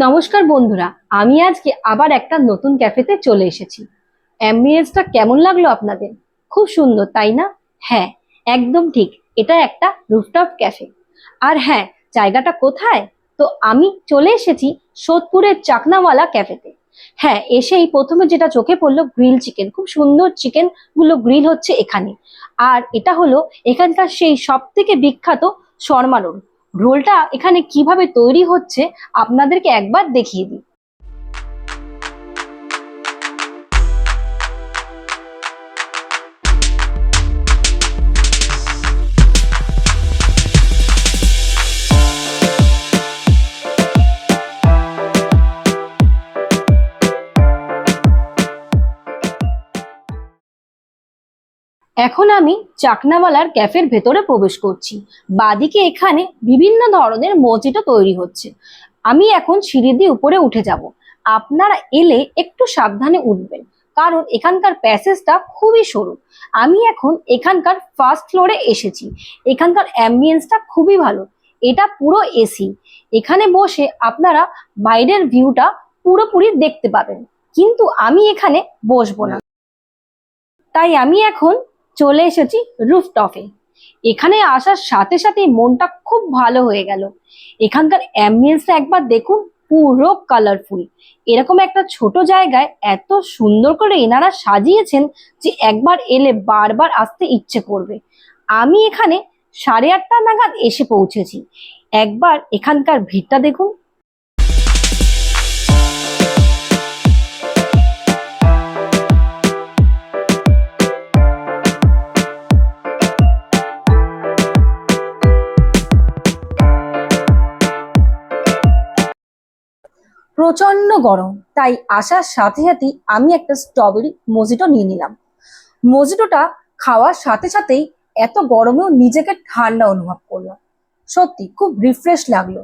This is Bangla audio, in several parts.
নমস্কার বন্ধুরা, আমি আজকে আবার একটা নতুন ক্যাফেতে চলে এসেছি। অ্যাম্বিয়েন্সটা কেমন লাগলো আপনাদের? খুব সুন্দর, তাই না? হ্যাঁ, একদম ঠিক। এটা একটা রুফটপ ক্যাফে। আর হ্যাঁ, জায়গাটা কোথায়? তো আমি চলে এসেছি সোদপুরের চাকনাওয়ালা ক্যাফেতে। হ্যাঁ, এসেই প্রথমে যেটা চোখে পড়লো গ্রিল চিকেন। খুব সুন্দর চিকেন গুলো গ্রিল হচ্ছে এখানে। আর এটা হলো এখানকার সেই সব থেকে বিখ্যাত শর্মা রোল। রোলটা এখানে কিভাবে তৈরি হচ্ছে আপনাদেরকে একবার দেখিয়ে দিই। এখন আমি চাকনাওয়ালার ক্যাফের ভেতরে প্রবেশ করছি। বাদিকে এখানে বিভিন্ন ধরনের মজিটো তৈরি হচ্ছে। আমি এখন সিঁড়ি দিয়ে উপরে উঠে যাব। আপনারা এলে একটু সাবধানে উঠবেন, কারণ এখানকার প্যাসেজটা খুবই সরু। আমি এখন এখানকার ফার্স্ট ফ্লোরে এসেছি। এখানকার অ্যাম্বিয়েন্সটা খুবই ভালো। এটা পুরো এসি। এখানে বসে আপনারা বাইরের ভিউটা পুরোপুরি দেখতে পাবেন। কিন্তু আমি এখানে বসবো না, তাই আমি এখন চলে এসেছি রুফটপে। এখানে আসার সাথে সাথে মনটা খুব ভালো হয়ে গেল। এখানকার অ্যাম্বিয়েন্সটা একবার দেখুন, পুরো কালারফুল। এরকম একটা ছোট জায়গায় এত সুন্দর করে এনারা সাজিয়েছেন যে একবার এলে বারবার আসতে ইচ্ছে করবে। আমি এখানে 8:30 নাগাদ এসে পৌঁছেছি। একবার এখানকার ভিড়টা দেখুন। প্রচন্ড গরম, তাই আসার সাথে সাথেই আমি একটা স্ট্রবেরি মজিটো নিয়ে নিলাম। মজিটোটা খাওয়ার সাথে সাথেই এত গরমেও নিজেকে ঠান্ডা অনুভব করলাম। সত্যি খুব রিফ্রেশ লাগলো।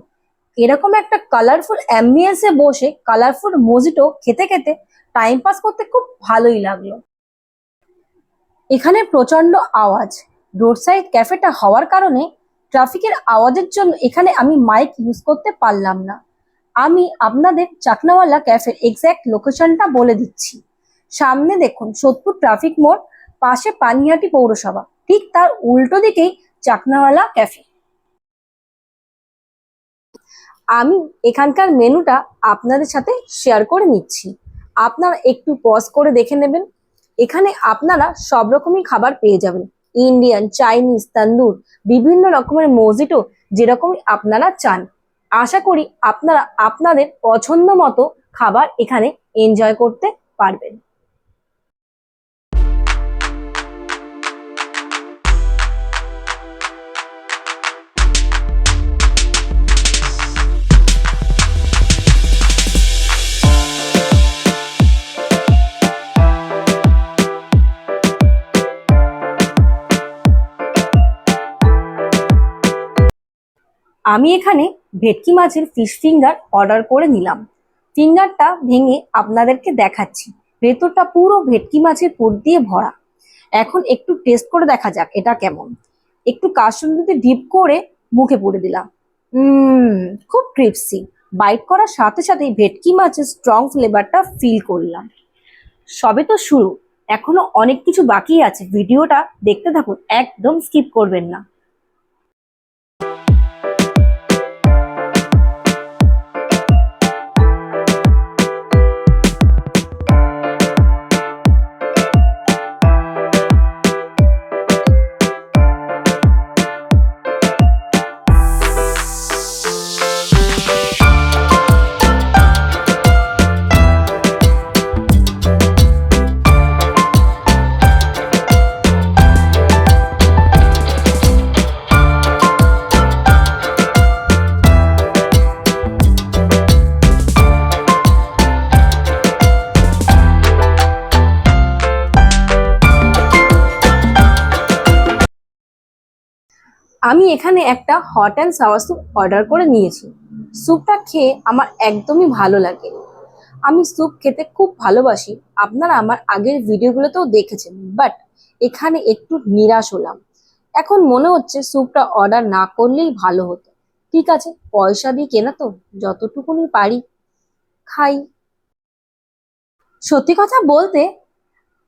এরকম একটা কালারফুল অ্যাম্বিয়েন্সে বসে কালারফুল মজিটো খেতে খেতে টাইম পাস করতে খুব ভালোই লাগলো। এখানে প্রচন্ড আওয়াজ। রোড সাইড ক্যাফেটা হওয়ার কারণে ট্রাফিকের আওয়াজের জন্য এখানে আমি মাইক ইউজ করতে পারলাম না। আমি আপনাদের চাকনাওয়ালা ক্যাফের এক্স্যাক্ট লোকেশনটা বলে দিচ্ছি। সামনে দেখুন সোদপুর ট্রাফিক মোড়, পাশে পানিহাটি পৌরসভা, ঠিক তার উল্টো দিকেই চাকনাওয়ালা ক্যাফে। আমি এখানকার মেনুটা আপনাদের সাথে শেয়ার করে নিচ্ছি। আপনারা একটু পজ করে দেখে নেবেন। এখানে আপনারা সব রকমই খাবার পেয়ে যাবেন। ইন্ডিয়ান, চাইনিজ, তান্দুর, বিভিন্ন রকমের মজিটো, যেরকম আপনারা চান। আশা করি আপনারা আপনাদের পছন্দ মতো খাবার এখানে এনজয় করতে পারবেন। আমি এখানে ভেটকি মাছের ফিশ ফিঙ্গার অর্ডার করে নিলাম। ফিঙ্গারটা ভেঙে আপনাদেরকে দেখাচ্ছি। ভেতরটা পুরো ভেটকি মাছের পুর দিয়ে ভরা। এখন একটু টেস্ট করে দেখা যাক এটা কেমন। একটু কাসুন্দিতে ডিপ করে মুখে পুরে দিলাম। খুব ক্রিপসি। বাইট করার সাথে সাথেই ভেটকি মাছের স্ট্রং ফ্লেভারটা ফিল করলাম। সবে তো শুরু, এখনো অনেক কিছু বাকি আছে। ভিডিওটা দেখতে থাকুন, একদম স্কিপ করবেন না। আমি এখানে একটা hot and sour soup order করে নিয়েছি। স্যুপটা খেয়ে আমার একদমই ভালো লাগে। আমি স্যুপ খেতে খুব ভালোবাসি। আপনারা আমার আগের ভিডিওগুলোতেও দেখেছেন, বাট এখানে একটু নিরাশ হলাম। এখন মনে হচ্ছে স্যুপটা অর্ডার না করলেই ভালো হতো। ঠিক আছে, পয়সা দিয়ে কেনা তো, যতটুকুনি পারি খাই। সত্যি কথা বলতে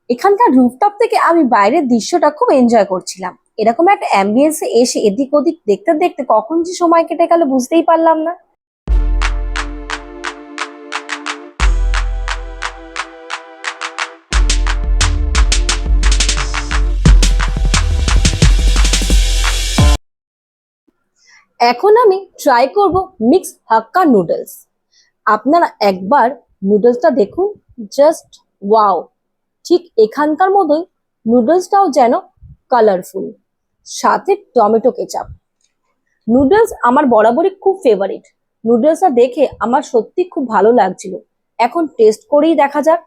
এখানকার রুফটপ থেকে আমি বাইরের দৃশ্যটা খুব এনজয় করছিলাম। এরকম একটা অ্যাম্বিয়েন্সে এসে এদিক ওদিক দেখতে দেখতে কখন যে সময় কেটে গেল বুঝতেই পারলাম না। এখন আমি ট্রাই করব মিক্স হাক্কা নুডলস। আপনারা একবার নুডলসটা দেখুন, জাস্ট ওয়াও। ঠিক এখানকার মতোই নুডলসটাও যেন কালারফুল, সাথে টমেটো কেচাপ। নুডলস আমার বরাবরই খুব ফেভারিট। নুডলসটা দেখে আমার সত্যি খুব ভালো লাগছিল। এখন টেস্ট করেই দেখা যাক।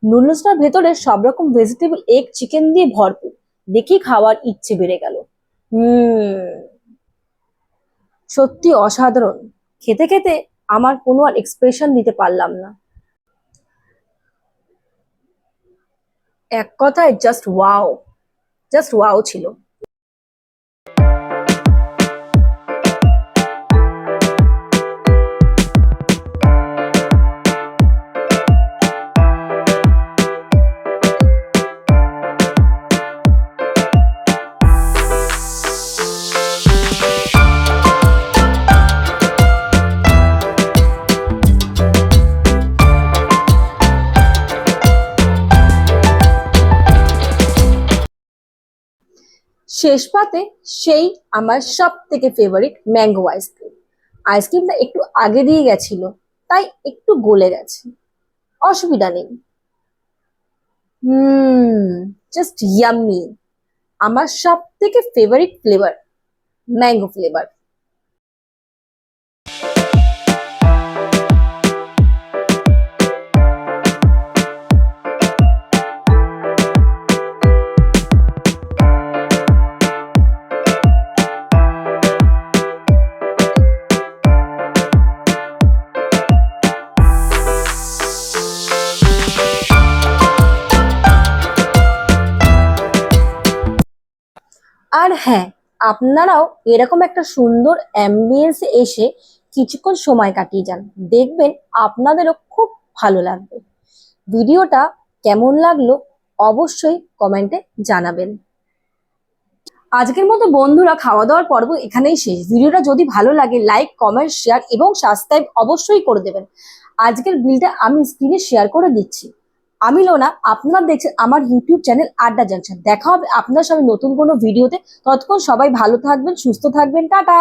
নুডলসটার ভেতরে সব রকম ভেজিটেবল, এগ, চিকেন দিয়ে ভরপুর। দেখি খাওয়ার ইচ্ছে বেড়ে গেল। সত্যি অসাধারণ। খেতে খেতে আমার কোনো আর এক্সপ্রেশন দিতে পারলাম না। এক কথায় জাস্ট ওয়াও, জাস্ট ওয়াও ছিল। শেষ পাতে সেই আমার সব থেকে ফেভারিট ম্যাঙ্গো আইসক্রিম। আইসক্রিমটা একটু আগে দিয়ে গেছিল, তাই একটু গলে গেছে, অসুবিধা নেই। Just yummy. আমার সব থেকে ফেভারিট ফ্লেভার ম্যাঙ্গো ফ্লেভার। আর হ্যাঁ, আপনারাও এরকম একটা সুন্দর অ্যাম্বিয়েন্সে এসে কিছুক্ষণ সময় কাটিয়ে যান, দেখবেন আপনাদেরও খুব ভালো লাগবে। ভিডিওটা কেমন লাগলো অবশ্যই কমেন্টে জানাবেন। আজকের মতো বন্ধুরা, খাওয়া দাওয়ার পর্ব এখানেই শেষ। ভিডিওটা যদি ভালো লাগে লাইক, কমেন্ট, শেয়ার এবং সাবস্ক্রাইব অবশ্যই করে দেবেন। আজকের বিলটা আমি স্ক্রিনে শেয়ার করে দিচ্ছি। আমি লোনা, আপনারা দেখছেন আমার ইউটিউব চ্যানেল আড্ডা জাংশন। দেখা হবে আপনার সবাই নতুন কোনো ভিডিওতে। ততক্ষণ সবাই ভালো থাকবেন, সুস্থ থাকবেন, টাটা।